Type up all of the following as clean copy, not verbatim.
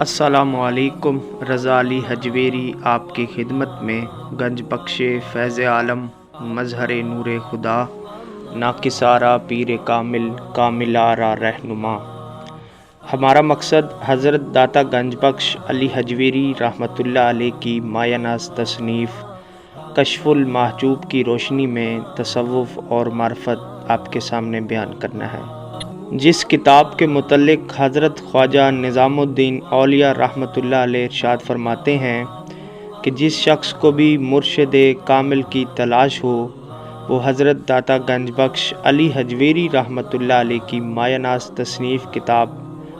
السلام علیکم۔ رضا علی حجویری آپ کی خدمت میں، گنج بخش فیض عالم مظہر نور خدا، ناکسارہ پیر کامل کامل آرا رہنما۔ ہمارا مقصد حضرت داتا گنج بخش علی حجویری رحمۃ اللہ علیہ کی مایہ ناز تصنیف کشف المحجوب کی روشنی میں تصوف اور معرفت آپ کے سامنے بیان کرنا ہے، جس کتاب کے متعلق حضرت خواجہ نظام الدین اولیاء رحمۃ اللہ علیہ ارشاد فرماتے ہیں کہ جس شخص کو بھی مرشد کامل کی تلاش ہو، وہ حضرت داتا گنج بخش علی حجویری رحمۃ اللہ علیہ کی مایہ ناز تصنیف کتاب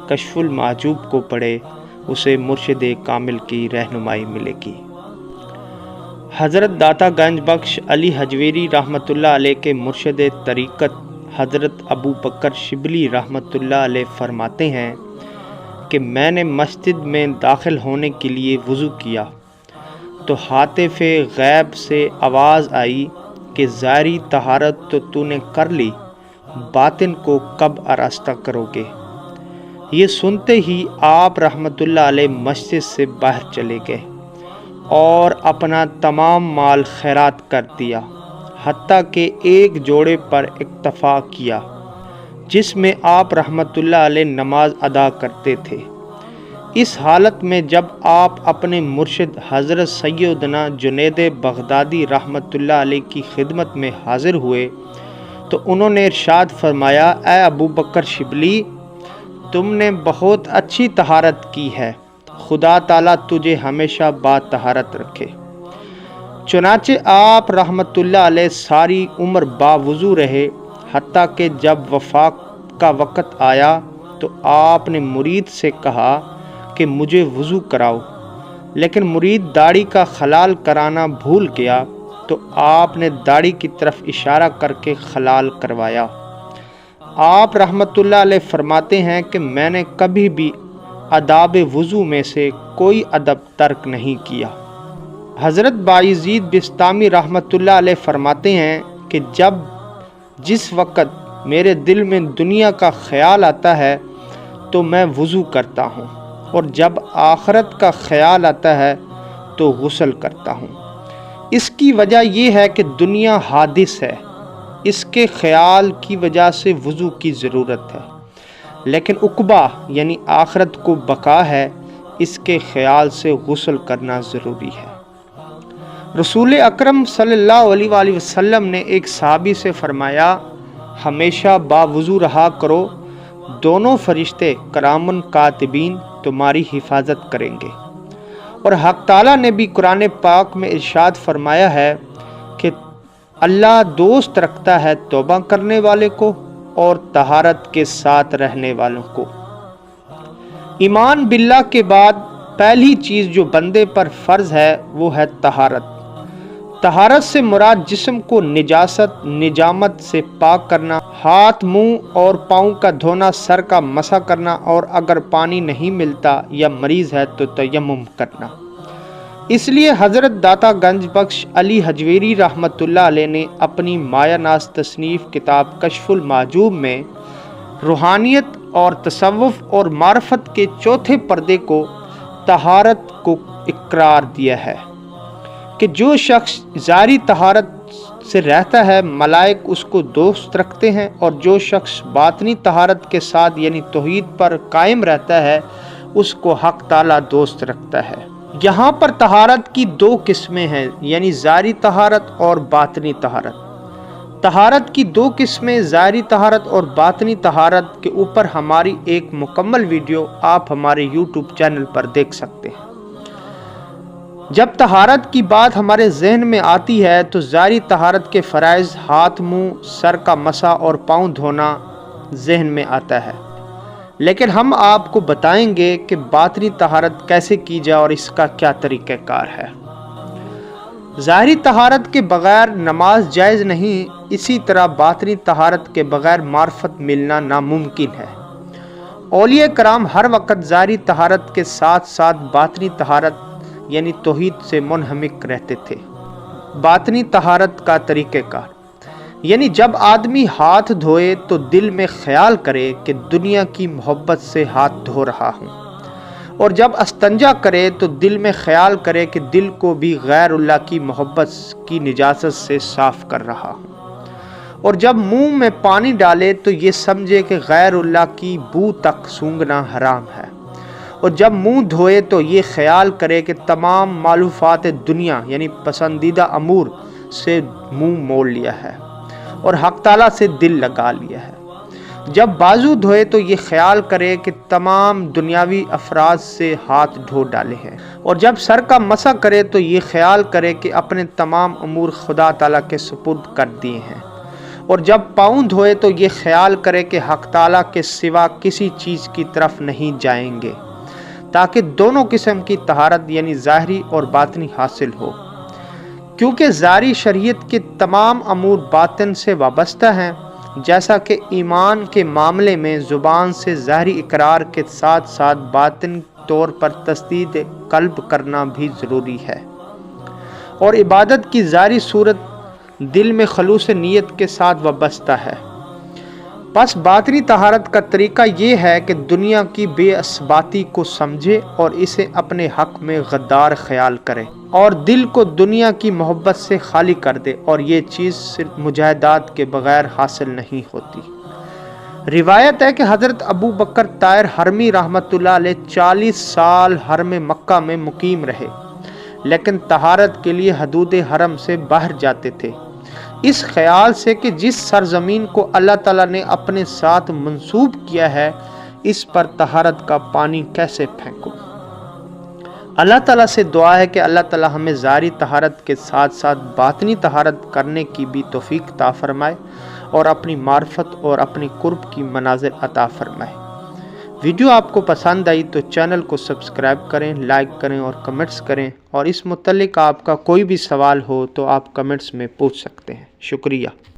کشف المحجوب کو پڑھے، اسے مرشد کامل کی رہنمائی ملے گی۔ حضرت داتا گنج بخش علی حجویری رحمۃ اللہ علیہ کے مرشد طریقت حضرت ابو بکر شبلی رحمۃ اللہ علیہ فرماتے ہیں کہ میں نے مسجد میں داخل ہونے کے لیے وضو کیا تو ہاتف غیب سے آواز آئی کہ ظاہری طہارت تو نے کر لی، باطن کو کب آراستہ کرو گے؟ یہ سنتے ہی آپ رحمۃ اللہ علیہ مسجد سے باہر چلے گئے اور اپنا تمام مال خیرات کر دیا، حتیٰ کہ ایک جوڑے پر اکتفا کیا جس میں آپ رحمۃ اللہ علیہ نماز ادا کرتے تھے۔ اس حالت میں جب آپ اپنے مرشد حضرت سیدنا جنید بغدادی رحمۃ اللہ علیہ کی خدمت میں حاضر ہوئے تو انہوں نے ارشاد فرمایا، اے ابو بکر شبلی، تم نے بہت اچھی طہارت کی ہے، خدا تعالیٰ تجھے ہمیشہ با طہارت رکھے۔ چنانچہ آپ رحمۃ اللہ علیہ ساری عمر باوضو رہے، حتیٰ کہ جب وفات کا وقت آیا تو آپ نے مرید سے کہا کہ مجھے وضو کراؤ، لیکن مرید داڑھی کا خلال کرانا بھول گیا تو آپ نے داڑھی کی طرف اشارہ کر کے خلال کروایا۔ آپ رحمۃ اللہ علیہ فرماتے ہیں کہ میں نے کبھی بھی آداب وضو میں سے کوئی ادب ترک نہیں کیا۔ حضرت بایزید بستامی رحمۃ اللہ علیہ فرماتے ہیں کہ جس وقت میرے دل میں دنیا کا خیال آتا ہے تو میں وضو کرتا ہوں، اور جب آخرت کا خیال آتا ہے تو غسل کرتا ہوں۔ اس کی وجہ یہ ہے کہ دنیا حادث ہے، اس کے خیال کی وجہ سے وضو کی ضرورت ہے، لیکن عقبہ یعنی آخرت کو بقا ہے، اس کے خیال سے غسل کرنا ضروری ہے۔ رسول اکرم صلی اللہ علیہ وآلہ وسلم نے ایک صحابی سے فرمایا، ہمیشہ باوضو رہا کرو، دونوں فرشتے کرامن کاتبین تمہاری حفاظت کریں گے۔ اور حق تعالیٰ نے بھی قرآن پاک میں ارشاد فرمایا ہے کہ اللہ دوست رکھتا ہے توبہ کرنے والے کو اور طہارت کے ساتھ رہنے والوں کو۔ ایمان باللہ کے بعد پہلی چیز جو بندے پر فرض ہے وہ ہے طہارت۔ طہارت سے مراد جسم کو نجاست نجامت سے پاک کرنا، ہاتھ منہ اور پاؤں کا دھونا، سر کا مسح کرنا، اور اگر پانی نہیں ملتا یا مریض ہے تو تیمم کرنا۔ اس لیے حضرت داتا گنج بخش علی حجویری رحمۃ اللہ علیہ نے اپنی مایہ ناز تصنیف کتاب کشف المحجوب میں روحانیت اور تصوف اور معرفت کے چوتھے پردے کو طہارت کو اقرار دیا ہے کہ جو شخص ظاہری طہارت سے رہتا ہے ملائک اس کو دوست رکھتے ہیں، اور جو شخص باطنی طہارت کے ساتھ یعنی توحید پر قائم رہتا ہے اس کو حق تعالیٰ دوست رکھتا ہے۔ یہاں پر طہارت کی دو قسمیں ہیں، یعنی ظاہری طہارت اور باطنی طہارت۔ طہارت کی دو قسمیں ظاہری طہارت اور باطنی طہارت کے اوپر ہماری ایک مکمل ویڈیو آپ ہمارے یوٹیوب چینل پر دیکھ سکتے ہیں۔ جب طہارت کی بات ہمارے ذہن میں آتی ہے تو ظاہری طہارت کے فرائض ہاتھ منہ سر کا مسح اور پاؤں دھونا ذہن میں آتا ہے، لیکن ہم آپ کو بتائیں گے کہ باطنی طہارت کیسے کی جائے اور اس کا کیا طریقہ کار ہے۔ ظاہری طہارت کے بغیر نماز جائز نہیں، اسی طرح باطنی طہارت کے بغیر معرفت ملنا ناممکن ہے۔ اولیاء کرام ہر وقت ظاہری طہارت کے ساتھ ساتھ باطنی طہارت یعنی توحید سے منہمک رہتے تھے۔ باطنی طہارت کا طریقہ کار یعنی جب آدمی ہاتھ دھوئے تو دل میں خیال کرے کہ دنیا کی محبت سے ہاتھ دھو رہا ہوں، اور جب استنجا کرے تو دل میں خیال کرے کہ دل کو بھی غیر اللہ کی محبت کی نجاست سے صاف کر رہا ہوں، اور جب منہ میں پانی ڈالے تو یہ سمجھے کہ غیر اللہ کی بو تک سونگھنا حرام ہے، اور جب منہ دھوئے تو یہ خیال کرے کہ تمام مالوفات دنیا یعنی پسندیدہ امور سے منہ موڑ لیا ہے اور حق تعالیٰ سے دل لگا لیا ہے۔ جب بازو دھوئے تو یہ خیال کرے کہ تمام دنیاوی افراد سے ہاتھ دھو ڈالے ہیں، اور جب سر کا مسح کرے تو یہ خیال کرے کہ اپنے تمام امور خدا تعالیٰ کے سپرد کر دیے ہیں، اور جب پاؤں دھوئے تو یہ خیال کرے کہ حق تعالیٰ کے سوا کسی چیز کی طرف نہیں جائیں گے، تاکہ دونوں قسم کی طہارت یعنی ظاہری اور باطنی حاصل ہو، کیونکہ ظاہری شریعت کے تمام امور باطن سے وابستہ ہیں، جیسا کہ ایمان کے معاملے میں زبان سے ظاہری اقرار کے ساتھ ساتھ باطن طور پر تصدیق قلب کرنا بھی ضروری ہے، اور عبادت کی ظاہری صورت دل میں خلوص نیت کے ساتھ وابستہ ہے۔ پس باطنی طہارت کا طریقہ یہ ہے کہ دنیا کی بے اثباتی کو سمجھے اور اسے اپنے حق میں غدار خیال کرے، اور دل کو دنیا کی محبت سے خالی کر دے، اور یہ چیز صرف مجاہدات کے بغیر حاصل نہیں ہوتی۔ روایت ہے کہ حضرت ابو بکر طاہر حرمی رحمۃ اللہ علیہ 40 سال حرم مکہ میں مقیم رہے، لیکن طہارت کے لیے حدود حرم سے باہر جاتے تھے، اس خیال سے کہ جس سرزمین کو اللہ تعالیٰ نے اپنے ساتھ منسوب کیا ہے اس پر طہارت کا پانی کیسے پھینکوں۔ اللہ تعالیٰ سے دعا ہے کہ اللہ تعالیٰ ہمیں ظاہری طہارت کے ساتھ ساتھ باطنی طہارت کرنے کی بھی توفیق عطا فرمائے، اور اپنی معرفت اور اپنی قرب کی مناظر عطا فرمائے۔ ویڈیو آپ کو پسند آئی تو چینل کو سبسکرائب کریں، لائک کریں اور کمنٹس کریں، اور اس متعلق آپ کا کوئی بھی سوال ہو تو آپ کمنٹس میں پوچھ سکتے ہیں۔ شکریہ۔